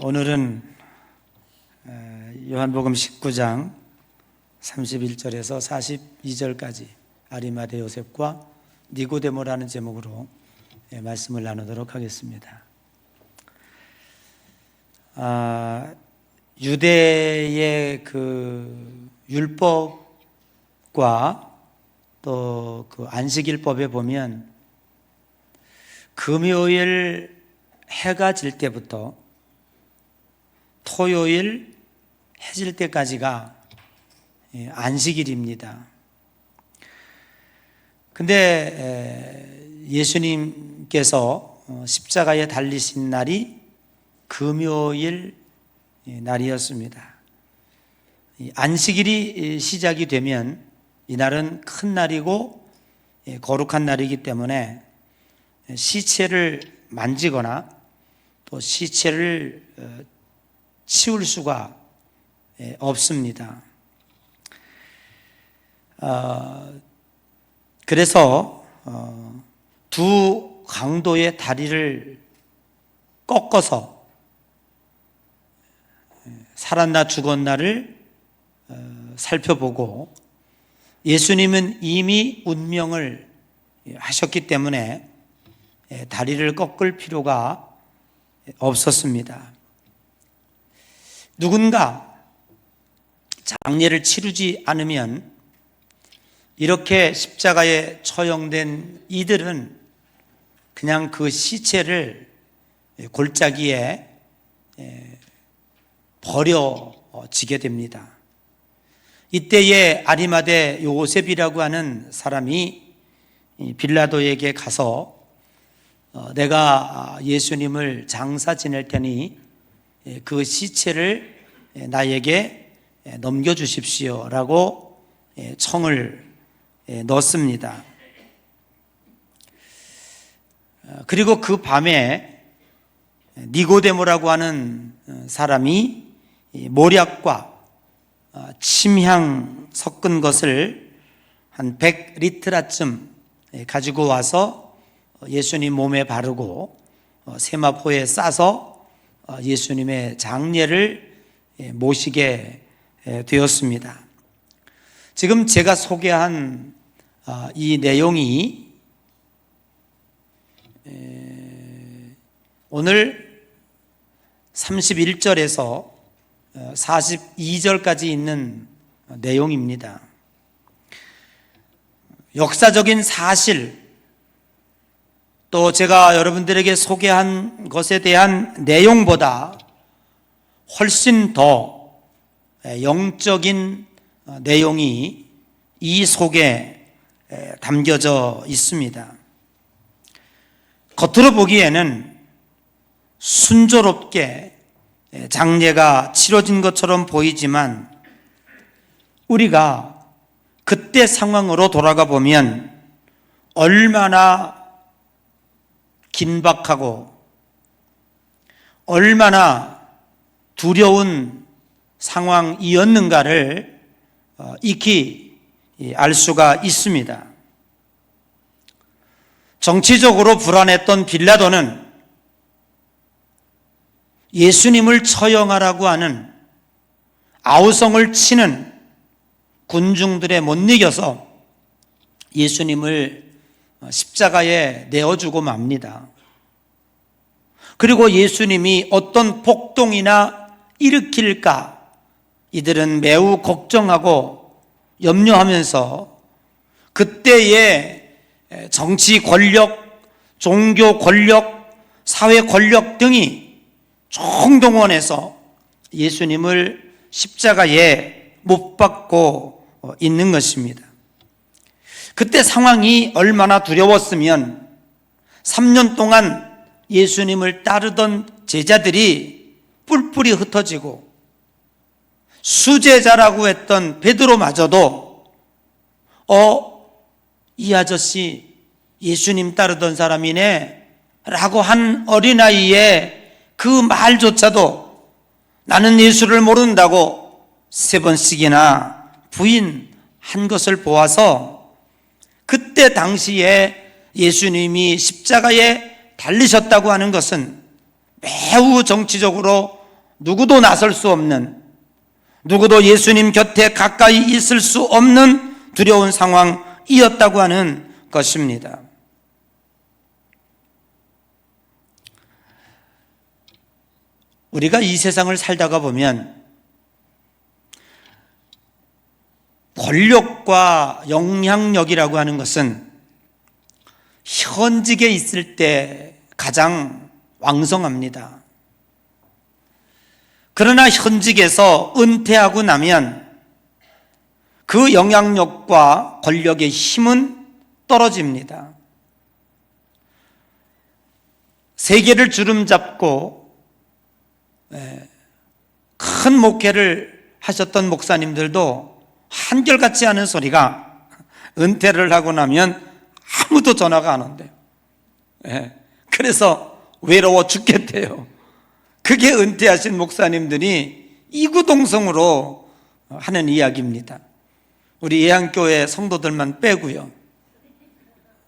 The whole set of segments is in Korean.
오늘은 요한복음 19장 31절에서 42절까지 아리마대 요셉과 니고데모라는 제목으로 말씀을 나누도록 하겠습니다. 유대의 그 율법과 또 그 안식일법에 보면 금요일 해가 질 때부터 토요일 해질 때까지가 안식일입니다. 근데 예수님께서 십자가에 달리신 날이 금요일 날이었습니다. 안식일이 시작이 되면 이날은 큰 날이고 거룩한 날이기 때문에 시체를 만지거나 또 시체를 치울 수가 없습니다. 그래서 두 강도의 다리를 꺾어서 살았나 죽었나를 살펴보고, 예수님은 이미 운명을 하셨기 때문에 다리를 꺾을 필요가 없었습니다. 누군가 장례를 치르지 않으면 이렇게 십자가에 처형된 이들은 그냥 그 시체를 골짜기에 버려지게 됩니다. 이때에 아리마대 요셉이라고 하는 사람이 빌라도에게 가서 내가 예수님을 장사 지낼 테니 그 시체를 나에게 넘겨주십시오 라고 청을 넣습니다. 그리고 그 밤에 니고데모라고 하는 사람이 모략과 침향 섞은 것을 한 100리트라쯤 가지고 와서 예수님 몸에 바르고 세마포에 싸서 예수님의 장례를 모시게 되었습니다. 지금 제가 소개한 이 내용이 오늘 31절에서 42절까지 있는 내용입니다. 역사적인 사실, 또 제가 여러분들에게 소개한 것에 대한 내용보다 훨씬 더 영적인 내용이 이 속에 담겨져 있습니다. 겉으로 보기에는 순조롭게 장례가 치러진 것처럼 보이지만 우리가 그때 상황으로 돌아가 보면 얼마나 긴박하고 얼마나 두려운 상황이었는가를 익히 알 수가 있습니다. 정치적으로 불안했던 빌라도는 예수님을 처형하라고 하는 아우성을 치는 군중들에 못 이겨서 예수님을 십자가에 내어주고 맙니다. 그리고 예수님이 어떤 폭동이나 일으킬까 이들은 매우 걱정하고 염려하면서 그때의 정치 권력, 종교 권력, 사회 권력 등이 총동원해서 예수님을 십자가에 못 박고 있는 것입니다. 그때 상황이 얼마나 두려웠으면 3년 동안 예수님을 따르던 제자들이 뿔뿔이 흩어지고 수제자라고 했던 베드로마저도 이 아저씨 예수님 따르던 사람이네 라고 한 어린아이의 그 말조차도 나는 예수를 모른다고 3번씩이나 부인한 것을 보아서 그때 당시에 예수님이 십자가에 달리셨다고 하는 것은 매우 정치적으로 누구도 나설 수 없는, 누구도 예수님 곁에 가까이 있을 수 없는 두려운 상황이었다고 하는 것입니다. 우리가 이 세상을 살다가 보면 권력과 영향력이라고 하는 것은 현직에 있을 때 가장 왕성합니다. 그러나 현직에서 은퇴하고 나면 그 영향력과 권력의 힘은 떨어집니다. 세계를 주름잡고 큰 목회를 하셨던 목사님들도 한결같지 않은 소리가 은퇴를 하고 나면 아무도 전화가 안 온대요. 그래서 외로워 죽겠대요. 그게 은퇴하신 목사님들이 이구동성으로 하는 이야기입니다. 우리 예한교회 성도들만 빼고요.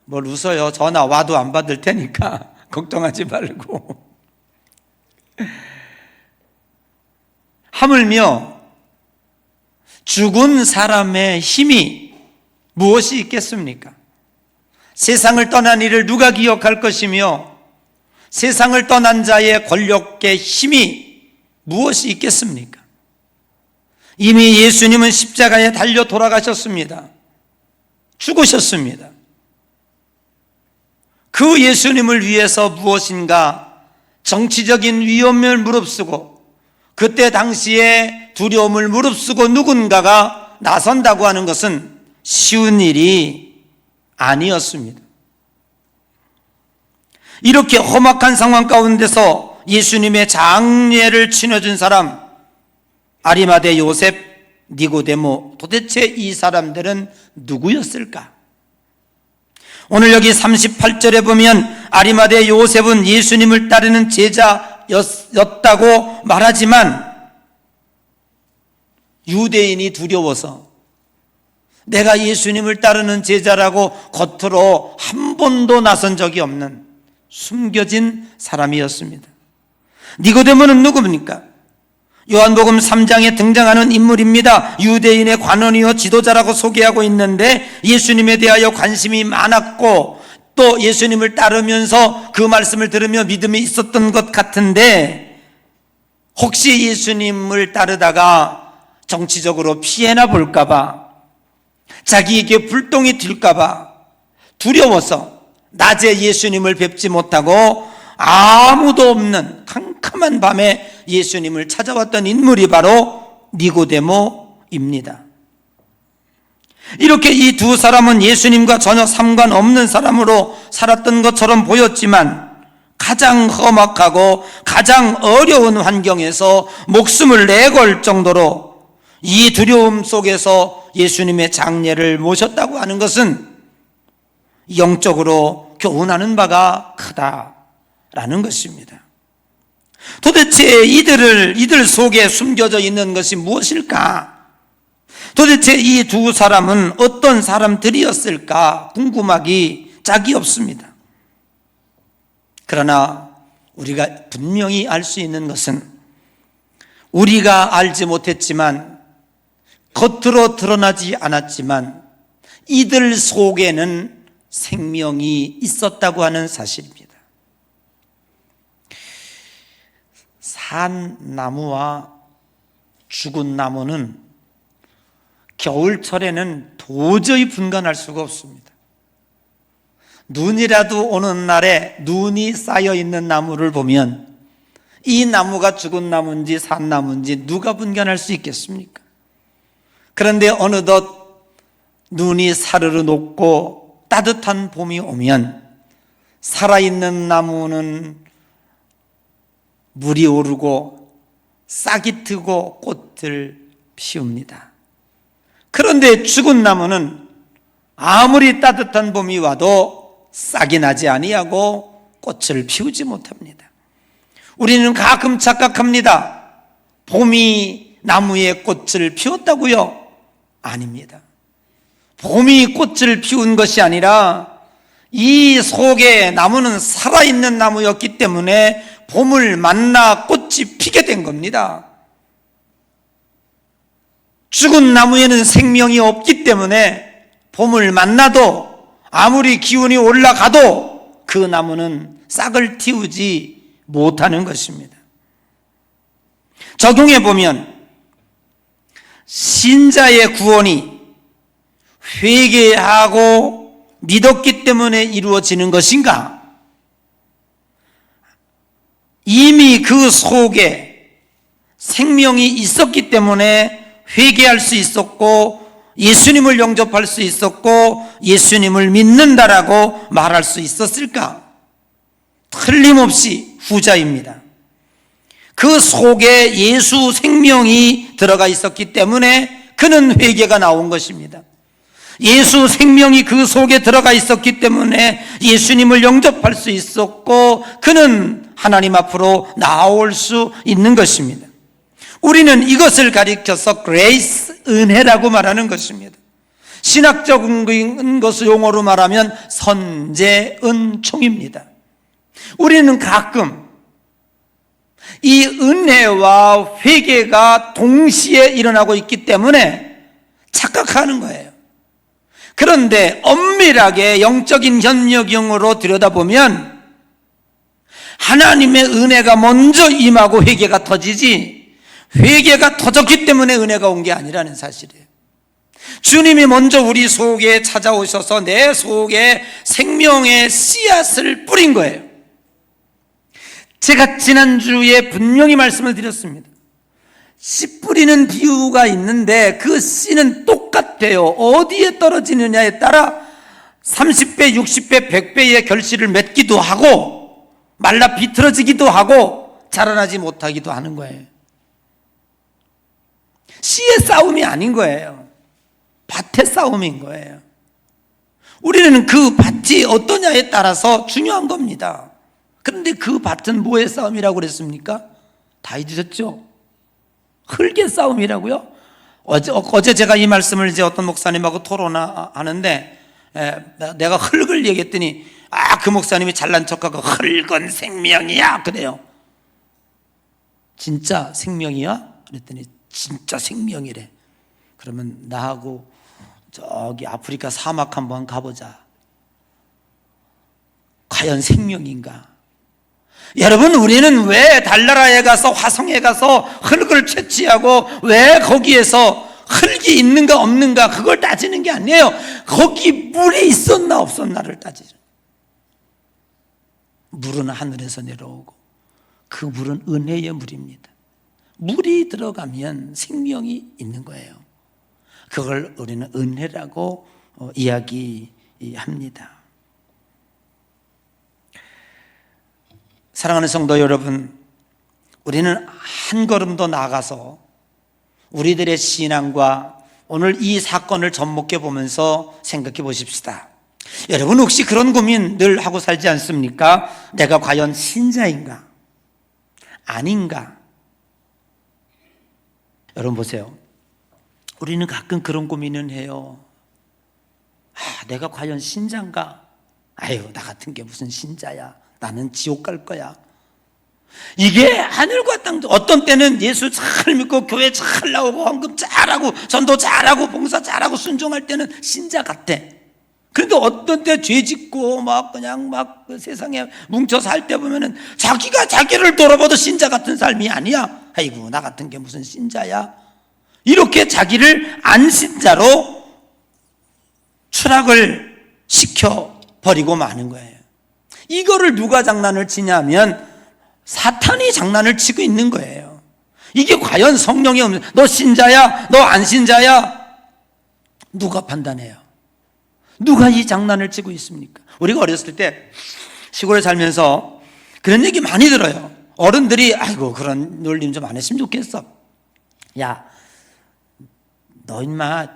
뭘 웃어요. 전화 와도 안 받을 테니까 걱정하지 말고. 하물며 죽은 사람의 힘이 무엇이 있겠습니까? 세상을 떠난 이를 누가 기억할 것이며 세상을 떠난 자의 권력의 힘이 무엇이 있겠습니까? 이미 예수님은 십자가에 달려 돌아가셨습니다. 죽으셨습니다. 그 예수님을 위해서 무엇인가 정치적인 위험을 무릅쓰고 그때 당시에 두려움을 무릅쓰고 누군가가 나선다고 하는 것은 쉬운 일이 아니었습니다. 이렇게 험악한 상황 가운데서 예수님의 장례를 치러준 사람, 아리마대 요셉, 니고데모, 도대체 이 사람들은 누구였을까? 오늘 여기 38절에 보면 아리마대 요셉은 예수님을 따르는 제자였다고 말하지만 유대인이 두려워서 내가 예수님을 따르는 제자라고 겉으로 한 번도 나선 적이 없는 숨겨진 사람이었습니다. 니고데모는 누굽니까? 요한복음 3장에 등장하는 인물입니다. 유대인의 관원이요 지도자라고 소개하고 있는데 예수님에 대하여 관심이 많았고 또 예수님을 따르면서 그 말씀을 들으며 믿음이 있었던 것 같은데 혹시 예수님을 따르다가 정치적으로 피해나 볼까봐 자기에게 불똥이 튈까봐 두려워서 낮에 예수님을 뵙지 못하고 아무도 없는 캄캄한 밤에 예수님을 찾아왔던 인물이 바로 니고데모입니다. 이렇게 이 두 사람은 예수님과 전혀 상관없는 사람으로 살았던 것처럼 보였지만 가장 험악하고 가장 어려운 환경에서 목숨을 내걸 정도로 이 두려움 속에서 예수님의 장례를 모셨다고 하는 것은 영적으로 교훈하는 바가 크다라는 것입니다. 도대체 이들 속에 숨겨져 있는 것이 무엇일까? 도대체 이 두 사람은 어떤 사람들이었을까 궁금하기 짝이 없습니다. 그러나 우리가 분명히 알 수 있는 것은 우리가 알지 못했지만 겉으로 드러나지 않았지만 이들 속에는 생명이 있었다고 하는 사실입니다. 산 나무와 죽은 나무는 겨울철에는 도저히 분간할 수가 없습니다. 눈이라도 오는 날에 눈이 쌓여 있는 나무를 보면 이 나무가 죽은 나무인지 산 나무인지 누가 분간할 수 있겠습니까? 그런데 어느덧 눈이 사르르 녹고 따뜻한 봄이 오면 살아있는 나무는 물이 오르고 싹이 트고 꽃을 피웁니다. 그런데 죽은 나무는 아무리 따뜻한 봄이 와도 싹이 나지 아니하고 꽃을 피우지 못합니다. 우리는 가끔 착각합니다. 봄이 나무에 꽃을 피웠다고요? 아닙니다. 봄이 꽃을 피운 것이 아니라 이 속에 나무는 살아있는 나무였기 때문에 봄을 만나 꽃이 피게 된 겁니다. 죽은 나무에는 생명이 없기 때문에 봄을 만나도 아무리 기온이 올라가도 그 나무는 싹을 틔우지 못하는 것입니다. 적용해 보면 신자의 구원이 회개하고 믿었기 때문에 이루어지는 것인가? 이미 그 속에 생명이 있었기 때문에 회개할 수 있었고 예수님을 영접할 수 있었고 예수님을 믿는다라고 말할 수 있었을까? 틀림없이 후자입니다. 그 속에 예수 생명이 들어가 있었기 때문에 그는 회개가 나온 것입니다. 예수 생명이 그 속에 들어가 있었기 때문에 예수님을 영접할 수 있었고 그는 하나님 앞으로 나올 수 있는 것입니다. 우리는 이것을 가리켜서 grace, 은혜라고 말하는 것입니다. 신학적인 것을 용어로 말하면 선제, 은총입니다. 우리는 가끔 이 은혜와 회개가 동시에 일어나고 있기 때문에 착각하는 거예요. 그런데 엄밀하게 영적인 현역용어로 들여다보면 하나님의 은혜가 먼저 임하고 회개가 터지지 회개가 터졌기 때문에 은혜가 온 게 아니라는 사실이에요. 주님이 먼저 우리 속에 찾아오셔서 내 속에 생명의 씨앗을 뿌린 거예요. 제가 지난주에 분명히 말씀을 드렸습니다. 씨 뿌리는 비유가 있는데 그 씨는 똑같아요. 어디에 떨어지느냐에 따라 30배, 60배, 100배의 결실을 맺기도 하고 말라 비틀어지기도 하고 자라나지 못하기도 하는 거예요. 씨의 싸움이 아닌 거예요. 밭의 싸움인 거예요. 우리는 그 밭이 어떠냐에 따라서 중요한 겁니다. 그런데 그 밭은 뭐의 싸움이라고 그랬습니까? 다 잊으셨죠? 흙의 싸움이라고요? 어제 제가 이 말씀을 이제 어떤 목사님하고 토론하는데 내가 흙을 얘기했더니 그 목사님이 잘난 척하고 흙은 생명이야 그래요. 진짜 생명이야? 그랬더니 진짜 생명이래. 그러면 나하고 저기 아프리카 사막 한번 가보자. 과연 생명인가? 여러분, 우리는 왜 달나라에 가서 화성에 가서 흙을 채취하고 왜 거기에서 흙이 있는가 없는가 그걸 따지는 게 아니에요. 거기 물이 있었나 없었나를 따지죠. 물은 하늘에서 내려오고 그 물은 은혜의 물입니다. 물이 들어가면 생명이 있는 거예요. 그걸 우리는 은혜라고 이야기합니다. 사랑하는 성도 여러분, 우리는 한 걸음 더 나아가서 우리들의 신앙과 오늘 이 사건을 접목해 보면서 생각해 보십시다. 여러분 혹시 그런 고민 늘 하고 살지 않습니까? 내가 과연 신자인가? 아닌가? 여러분 보세요. 우리는 가끔 그런 고민은 해요. 내가 과연 신자인가? 아유, 나 같은 게 무슨 신자야. 나는 지옥 갈 거야. 이게 하늘과 땅, 어떤 때는 예수 잘 믿고 교회 잘 나오고 헌금 잘하고 전도 잘하고 봉사 잘하고 순종할 때는 신자 같아. 그런데 어떤 때 죄 짓고 그냥 세상에 뭉쳐 살 때 보면은 자기가 자기를 돌아봐도 신자 같은 삶이 아니야. 아이고, 나 같은 게 무슨 신자야. 이렇게 자기를 안신자로 추락을 시켜버리고 마는 거예요. 이거를 누가 장난을 치냐면 사탄이 장난을 치고 있는 거예요. 이게 과연 성령이 없는, 너 신자야? 너 안 신자야? 누가 판단해요? 누가 이 장난을 치고 있습니까? 우리가 어렸을 때 시골에 살면서 그런 얘기 많이 들어요. 어른들이 아이고 그런 놀림 좀 안 했으면 좋겠어. 야, 너 인마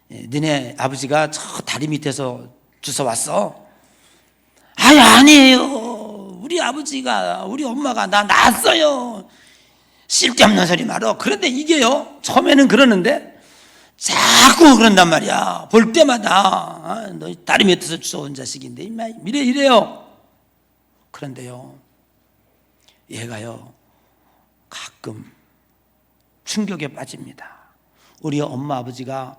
너네 아버지가 저 다리 밑에서 주워왔어? 아니에요. 우리 아버지가 우리 엄마가 나 낳았어요. 쓸데없는 소리 말어. 그런데 이게요, 처음에는 그러는데 자꾸 그런단 말이야. 볼 때마다 너 다리 밑에서 주워온 자식인데 인마 이래요. 그런데요, 얘가요 가끔 충격에 빠집니다. 우리 엄마 아버지가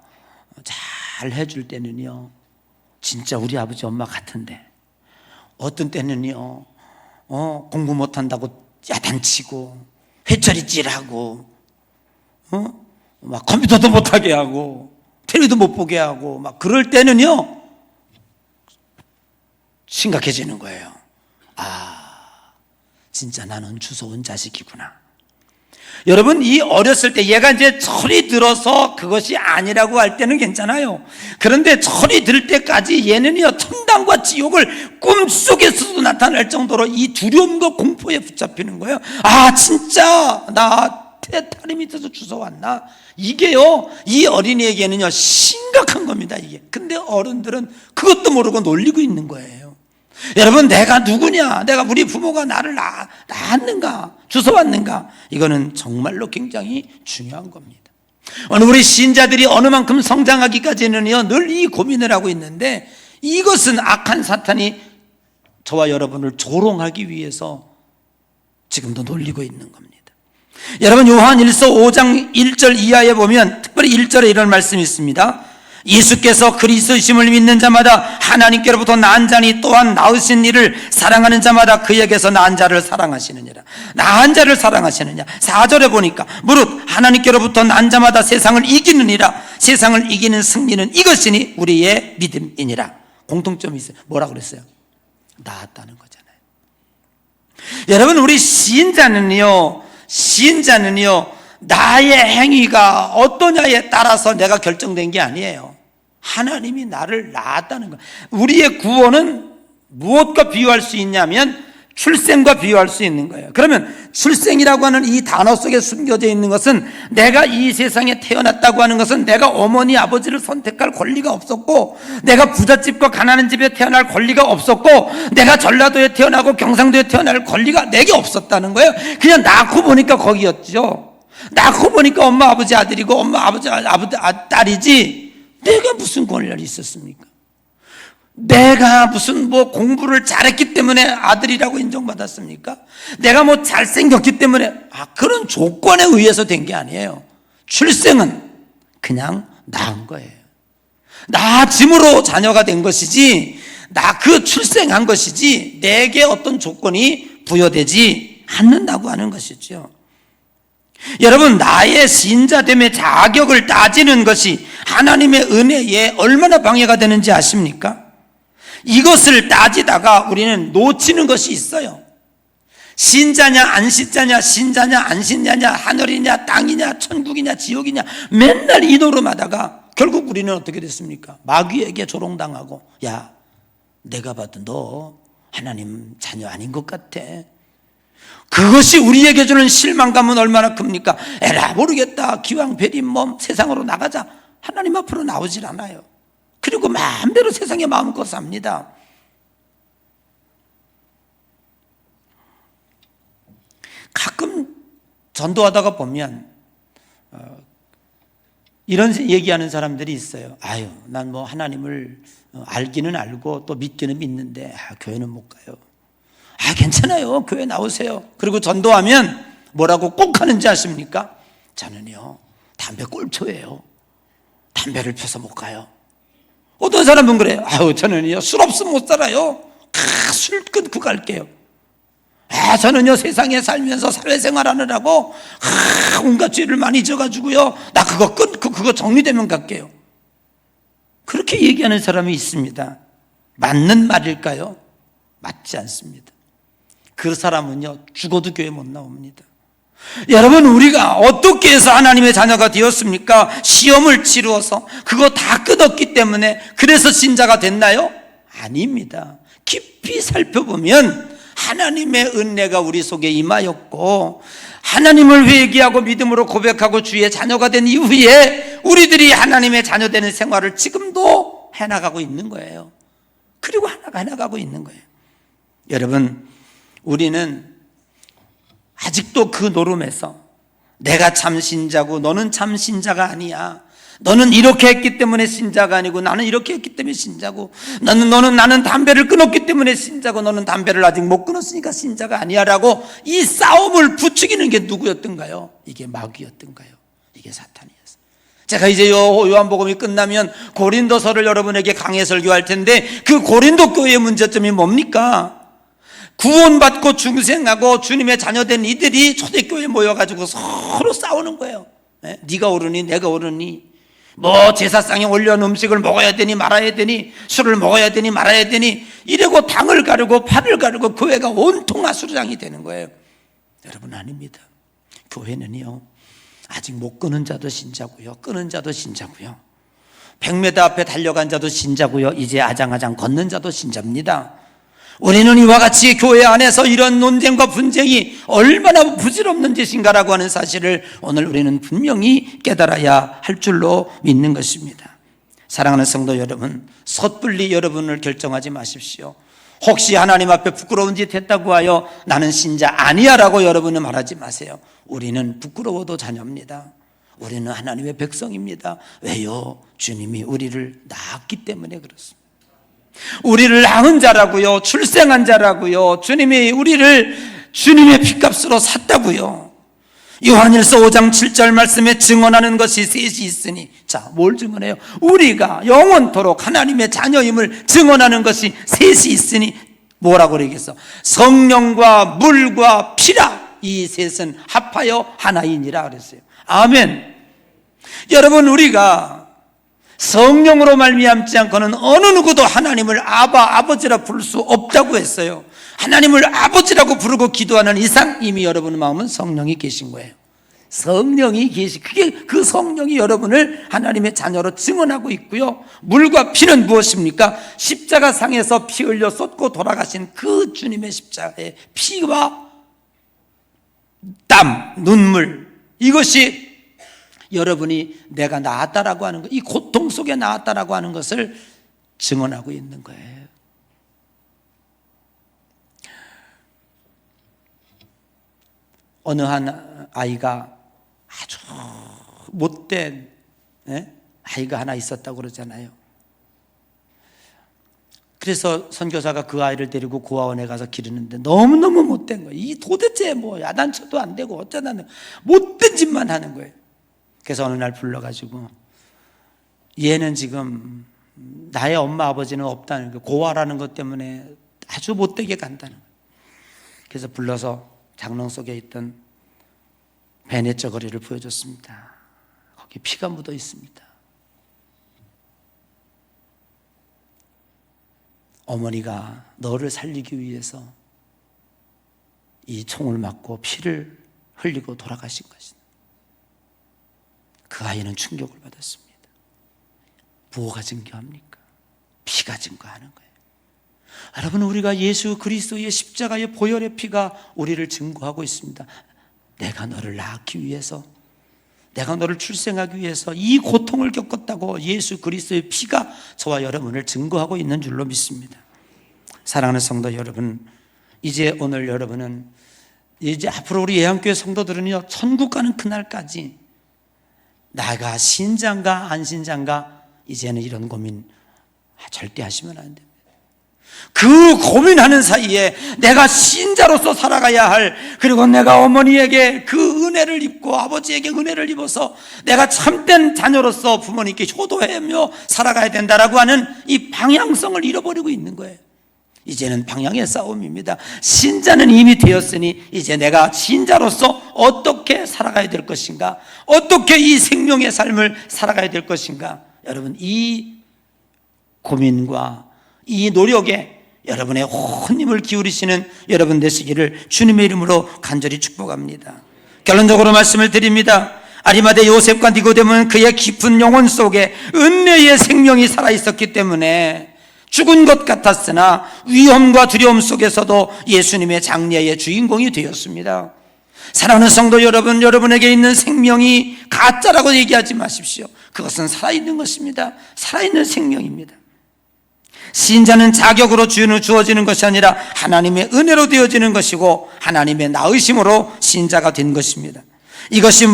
잘 해줄 때는요 진짜 우리 아버지 엄마 같은데, 어떤 때는요 공부 못한다고 야단치고 회초리질하고 막 컴퓨터도 못하게 하고 텔레비도 못 보게 하고 막 그럴 때는요 심각해지는 거예요. 진짜 나는 주워온 자식이구나. 여러분, 이 어렸을 때 얘가 이제 철이 들어서 그것이 아니라고 할 때는 괜찮아요. 그런데 철이 들 때까지 얘는요 천당과 지옥을 꿈속에서도 나타날 정도로 이 두려움과 공포에 붙잡히는 거예요. 진짜 나 다리 밑에서 주워왔나? 이게요 이 어린이에게는요 심각한 겁니다 이게. 근데 어른들은 그것도 모르고 놀리고 있는 거예요. 여러분, 내가 누구냐? 내가 우리 부모가 나를 낳았는가? 주워왔는가? 이거는 정말로 굉장히 중요한 겁니다. 오늘 우리 신자들이 어느 만큼 성장하기까지는요 늘 이 고민을 하고 있는데, 이것은 악한 사탄이 저와 여러분을 조롱하기 위해서 지금도 놀리고 있는 겁니다. 여러분, 요한일서 5장 1절 이하에 보면 특별히 1절에 이런 말씀이 있습니다. 예수께서 그리스도이심을 믿는 자마다 하나님께로부터 난 자니 또한 낳으신 이를 사랑하는 자마다 그에게서 난 자를 사랑하시느니라. 낳은 자를 사랑하시느냐. 4절에 보니까 무릇 하나님께로부터 난 자마다 세상을 이기느니라. 세상을 이기는 승리는 이것이니 우리의 믿음이니라. 공통점이 있어요. 뭐라 그랬어요? 낳았다는 거잖아요. 여러분, 우리 시인자는요 나의 행위가 어떠냐에 따라서 내가 결정된 게 아니에요. 하나님이 나를 낳았다는 거예요. 우리의 구원은 무엇과 비유할 수 있냐면 출생과 비유할 수 있는 거예요. 그러면 출생이라고 하는 이 단어 속에 숨겨져 있는 것은, 내가 이 세상에 태어났다고 하는 것은 내가 어머니 아버지를 선택할 권리가 없었고, 내가 부잣집과 가난한 집에 태어날 권리가 없었고, 내가 전라도에 태어나고 경상도에 태어날 권리가 내게 없었다는 거예요. 그냥 낳고 보니까 거기였죠. 낳고 보니까 엄마 아버지 아들이고 엄마 아버지 딸이지, 내가 무슨 권리가 있었습니까? 내가 무슨 공부를 잘했기 때문에 아들이라고 인정받았습니까? 내가 잘생겼기 때문에, 그런 조건에 의해서 된 게 아니에요. 출생은 그냥 낳은 거예요. 낳아짐으로 자녀가 된 것이지, 그 출생한 것이지 내게 어떤 조건이 부여되지 않는다고 하는 것이죠. 여러분, 나의 신자됨의 자격을 따지는 것이 하나님의 은혜에 얼마나 방해가 되는지 아십니까? 이것을 따지다가 우리는 놓치는 것이 있어요. 신자냐 안 신자냐, 신자냐 안 신자냐, 하늘이냐 땅이냐 천국이냐 지옥이냐, 맨날 이 노름하다가 결국 우리는 어떻게 됐습니까? 마귀에게 조롱당하고, 야, 내가 봐도 너 하나님 자녀 아닌 것 같아. 그것이 우리에게 주는 실망감은 얼마나 큽니까? 에라 모르겠다, 기왕 베린 몸 세상으로 나가자. 하나님 앞으로 나오질 않아요. 그리고 마음대로 세상에 마음껏 삽니다. 가끔 전도하다가 보면 이런 얘기하는 사람들이 있어요. 난 하나님을 알기는 알고 또 믿기는 믿는데 교회는 못 가요. 괜찮아요, 교회 나오세요. 그리고 전도하면 뭐라고 꼭 하는지 아십니까? 저는요 담배 꼴초예요. 담배를 펴서 못 가요. 어떤 사람은 그래요. 저는요 술 없으면 못 살아요. 술 끊고 갈게요. 저는요 세상에 살면서 사회생활하느라고 온갖 죄를 많이 져가지고요, 나 그거 끊고 그거 정리되면 갈게요. 그렇게 얘기하는 사람이 있습니다. 맞는 말일까요? 맞지 않습니다. 그 사람은요 죽어도 교회 못 나옵니다. 여러분, 우리가 어떻게 해서 하나님의 자녀가 되었습니까? 시험을 치루어서 그거 다 끊었기 때문에 그래서 신자가 됐나요? 아닙니다. 깊이 살펴보면 하나님의 은혜가 우리 속에 임하였고, 하나님을 회개하고 믿음으로 고백하고 주의 자녀가 된 이후에 우리들이 하나님의 자녀 되는 생활을 지금도 해나가고 있는 거예요. 그리고 해나가고 있는 거예요. 여러분, 우리는 아직도 그 노름에서 내가 참 신자고 너는 참 신자가 아니야, 너는 이렇게 했기 때문에 신자가 아니고 나는 이렇게 했기 때문에 신자고, 나는 담배를 끊었기 때문에 신자고 너는 담배를 아직 못 끊었으니까 신자가 아니야 라고 이 싸움을 부추기는 게 누구였던가요? 이게 마귀였던가요? 이게 사탄이었어요. 제가 이제 요한복음이 끝나면 고린도서를 여러분에게 강해 설교할 텐데, 그 고린도 교회의 문제점이 뭡니까? 구원받고 중생하고 주님의 자녀된 이들이 초대교회에 모여가지고 서로 싸우는 거예요. 네가 옳으니 내가 옳으니, 뭐 제사상에 올려놓은 음식을 먹어야 되니 말아야 되니, 술을 먹어야 되니 말아야 되니, 이러고 당을 가르고 팔을 가르고 교회가 온통 하수장이 되는 거예요. 여러분, 아닙니다. 교회는요, 아직 못 끊은 자도 신자고요, 끊은 자도 신자고요, 100m 앞에 달려간 자도 신자고요, 이제 아장아장 걷는 자도 신자입니다. 우리는 이와 같이 교회 안에서 이런 논쟁과 분쟁이 얼마나 부질없는 짓인가라고 하는 사실을 오늘 우리는 분명히 깨달아야 할 줄로 믿는 것입니다. 사랑하는 성도 여러분, 섣불리 여러분을 결정하지 마십시오. 혹시 하나님 앞에 부끄러운 짓 했다고 하여 나는 신자 아니야 라고 여러분은 말하지 마세요. 우리는 부끄러워도 자녀입니다. 우리는 하나님의 백성입니다. 왜요? 주님이 우리를 낳았기 때문에 그렇습니다. 우리를 낳은 자라고요, 출생한 자라고요, 주님이 우리를 주님의 핏값으로 샀다고요. 요한일서 5장 7절 말씀에 증언하는 것이 셋이 있으니, 자, 뭘 증언해요? 우리가 영원토록 하나님의 자녀임을 증언하는 것이 셋이 있으니 뭐라고 그러겠어? 성령과 물과 피라, 이 셋은 합하여 하나이니라 그랬어요. 아멘. 여러분, 우리가 성령으로 말미암지 않고는 어느 누구도 하나님을 아버지라 부를 수 없다고 했어요. 하나님을 아버지라고 부르고 기도하는 이상 이미 여러분의 마음은 성령이 계신 거예요. 성령이 그게 그 성령이 여러분을 하나님의 자녀로 증언하고 있고요. 물과 피는 무엇입니까? 십자가 상에서 피 흘려 쏟고 돌아가신 그 주님의 십자가의 피와 땀, 눈물, 이것이 여러분이 내가 나았다라고 하는 것, 이 고통 속에 나았다라고 하는 것을 증언하고 있는 거예요. 어느 한 아이가 아주 못된 아이가 하나 있었다고 그러잖아요. 그래서 선교사가 그 아이를 데리고 고아원에 가서 기르는데 너무너무 못된 거예요. 이 도대체 뭐 야단쳐도 안 되고 어쩌다 못된 짓만 하는 거예요. 그래서 어느 날 불러가지고, 얘는 지금 나의 엄마 아버지는 없다는 거예요. 고아라는 것 때문에 아주 못되게 간다는 거예요. 그래서 불러서 장롱 속에 있던 베네 저고리를 보여줬습니다. 거기 피가 묻어 있습니다. 어머니가 너를 살리기 위해서 이 총을 맞고 피를 흘리고 돌아가신 것이다. 그 아이는 충격을 받았습니다. 뭐가 증거합니까? 피가 증거하는 거예요. 여러분, 우리가 예수 그리스도의 십자가의 보혈의 피가 우리를 증거하고 있습니다. 내가 너를 낳기 위해서, 내가 너를 출생하기 위해서 이 고통을 겪었다고 예수 그리스도의 피가 저와 여러분을 증거하고 있는 줄로 믿습니다. 사랑하는 성도 여러분, 이제 오늘 여러분은 이제 앞으로 우리 예한교회 성도들은요, 천국 가는 그날까지 나가 신자인가 안 신자인가 이제는 이런 고민 절대 하시면 안 됩니다. 그 고민하는 사이에 내가 신자로서 살아가야 할, 그리고 내가 어머니에게 그 은혜를 입고 아버지에게 은혜를 입어서 내가 참된 자녀로서 부모님께 효도하며 살아가야 된다라고 하는 이 방향성을 잃어버리고 있는 거예요. 이제는 방향의 싸움입니다. 신자는 이미 되었으니 이제 내가 신자로서 어떻게 살아가야 될 것인가, 어떻게 이 생명의 삶을 살아가야 될 것인가, 여러분 이 고민과 이 노력에 여러분의 온 힘을 기울이시는 여러분 되시기를 주님의 이름으로 간절히 축복합니다. 결론적으로 말씀을 드립니다. 아리마대 요셉과 니고데모는 그의 깊은 영혼 속에 은혜의 생명이 살아있었기 때문에 죽은 것 같았으나 위험과 두려움 속에서도 예수님의 장례의 주인공이 되었습니다. 사랑하는 성도 여러분, 여러분에게 있는 생명이 가짜라고 얘기하지 마십시오. 그것은 살아있는 것입니다. 살아있는 생명입니다. 신자는 자격으로 주어지는 것이 아니라 하나님의 은혜로 되어지는 것이고 하나님의 낳으심으로 신자가 된 것입니다. 이것이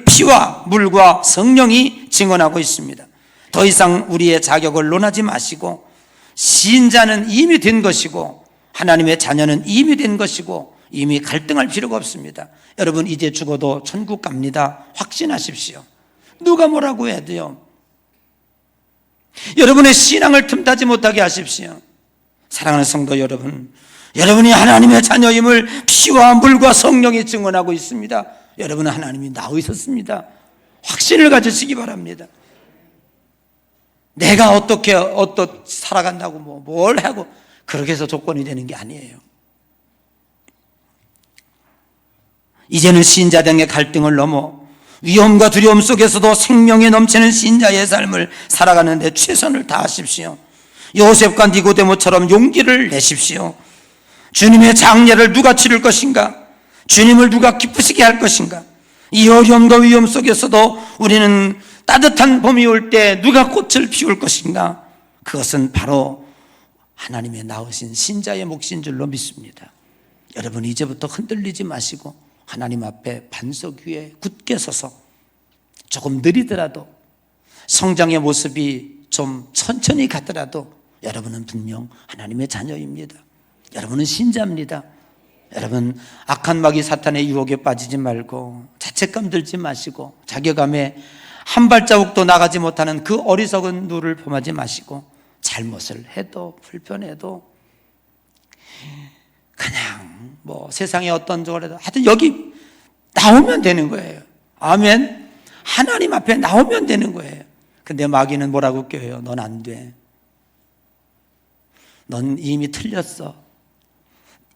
피와 물과 성령이 증언하고 있습니다. 더 이상 우리의 자격을 논하지 마시고, 신자는 이미 된 것이고 하나님의 자녀는 이미 된 것이고 이미 갈등할 필요가 없습니다. 여러분, 이제 죽어도 천국 갑니다. 확신하십시오. 누가 뭐라고 해도요. 여러분의 신앙을 틈타지 못하게 하십시오. 사랑하는 성도 여러분, 여러분이 하나님의 자녀임을 피와 물과 성령이 증언하고 있습니다. 여러분은 하나님이 나와 있었습니다. 확신을 가지시기 바랍니다. 내가 어떻게 살아간다고 뭘 하고 그렇게 해서 조건이 되는 게 아니에요. 이제는 신자들의 갈등을 넘어 위험과 두려움 속에서도 생명이 넘치는 신자의 삶을 살아가는 데 최선을 다하십시오. 요셉과 니고데모처럼 용기를 내십시오. 주님의 장례를 누가 치를 것인가? 주님을 누가 기쁘시게 할 것인가? 이 어려움과 위험 속에서도 우리는 따뜻한 봄이 올 때 누가 꽃을 피울 것인가? 그것은 바로 하나님의 낳으신 신자의 몫인 줄로 믿습니다. 여러분, 이제부터 흔들리지 마시고 하나님 앞에 반석 위에 굳게 서서 조금 느리더라도, 성장의 모습이 좀 천천히 가더라도 여러분은 분명 하나님의 자녀입니다. 여러분은 신자입니다. 여러분, 악한 마귀 사탄의 유혹에 빠지지 말고 자책감 들지 마시고 자괴감에 한 발자국도 나가지 못하는 그 어리석은 누를 범하지 마시고, 잘못을 해도 불편해도 그냥 세상에 어떤 적을 해도 하여튼 여기 나오면 되는 거예요. 아멘. 하나님 앞에 나오면 되는 거예요. 근데 마귀는 뭐라고 껴요? 넌 안 돼. 넌 이미 틀렸어.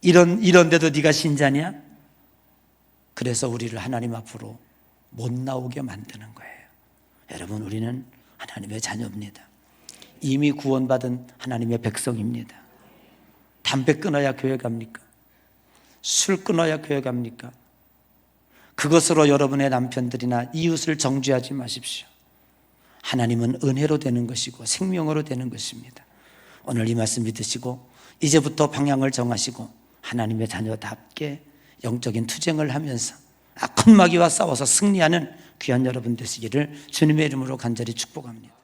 이런데도 네가 신자냐? 그래서 우리를 하나님 앞으로 못 나오게 만드는 거예요. 여러분, 우리는 하나님의 자녀입니다. 이미 구원받은 하나님의 백성입니다. 담배 끊어야 교회 갑니까? 술 끊어야 교회 갑니까? 그것으로 여러분의 남편들이나 이웃을 정죄하지 마십시오. 하나님은 은혜로 되는 것이고 생명으로 되는 것입니다. 오늘 이 말씀 믿으시고 이제부터 방향을 정하시고 하나님의 자녀답게 영적인 투쟁을 하면서 악한 마귀와 싸워서 승리하는 귀한 여러분 되시기를 주님의 이름으로 간절히 축복합니다.